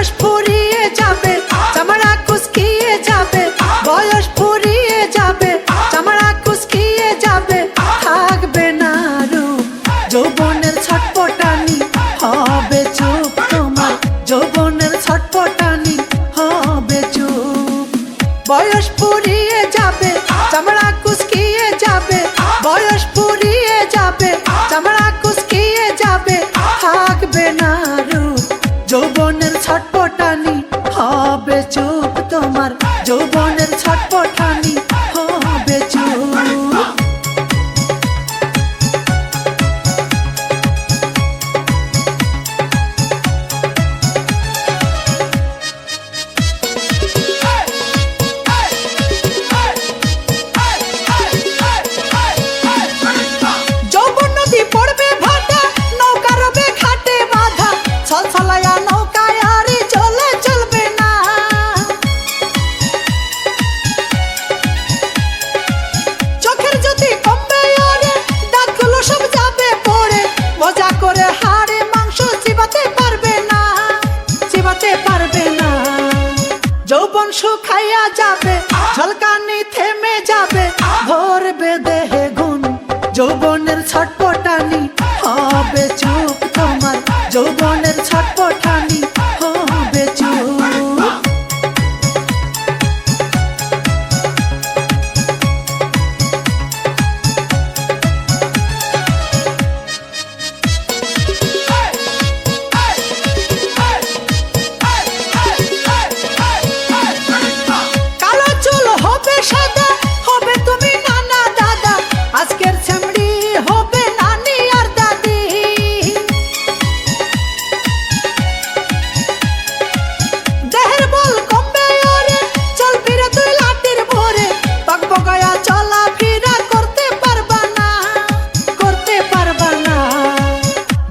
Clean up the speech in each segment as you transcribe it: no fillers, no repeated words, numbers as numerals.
বয়স ফুরিয়ে যাবে, চামড়া কুচকিয়ে যাবে, বয়স ফুরিয়ে যাবে, চামড়া কুচকিয়ে যাবে, থাকবে না রূপ যৌবনের ছটপটানি, হবে চুপ তোমার যৌবনের ছটপটানি, হবে চুপ। বয়স ফুরিয়ে যাবে, চামড়া কুচকিয়ে যাবে, বয়স ফুরিয়ে যাবে, চামড়া কুচকিয়ে যাবে, থাকবে না রূপ যৌবনের ছটপটানি, হবে চুপ তোমার যৌবনের ছটপটানি, হবে চুপ। যৌবন নদী পড়বে ভাটা, নৌকা রবে ঘাটে বাঁধা, ছলছলায়া নৌকায় আর চলে চলবে না। চোখের যদি কমবে ওরে, দাঁতগুলো সব যাবে পড়ে, মজা করে হাড়ে মাংস চিবাতে পারবে না, চিবাতে পারবে না। যৌবন শুকাইয়া যাবে, ঝলকানি থেমে যাবে, ভরবে দেহে গুণ যৌবনের ছটপটানি, হবে চুপ তোমার যৌবনের ছটপটানি, হবে চুপ। কালো চুল হবে সাদা, হবে তুমি নানা দাদা, আজকের ছেমড়ি হবে নানি আর দাদি। দেহের বল কমবে ওরে, চলবি রে তুই লাঠির ভরে, বকবকায়া চলা ফিরা করতে পারবা না, করতে পারবা না।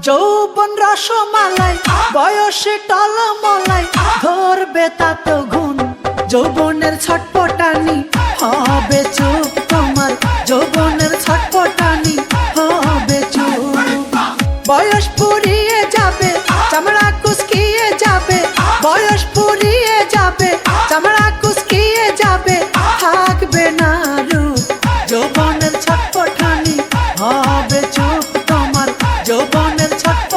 যৌবন রসমালাই, বয়সে টলমলাই, ধরবে তাত গুণ যৌবনের ছটপটানি, হবে চুপ তোমার যৌবনের ছটপটানি, হবে চুপ। বয়স ফুরিয়ে যাবে, চামড়া কুচকিয়ে যাবে, বয়স ফুরিয়ে যাবে, চামড়া কুচকিয়ে যাবে, থাকবে না রূপ যৌবনের ছটপটানি, হবে চুপ তোমার যৌবনের ছটপটানি।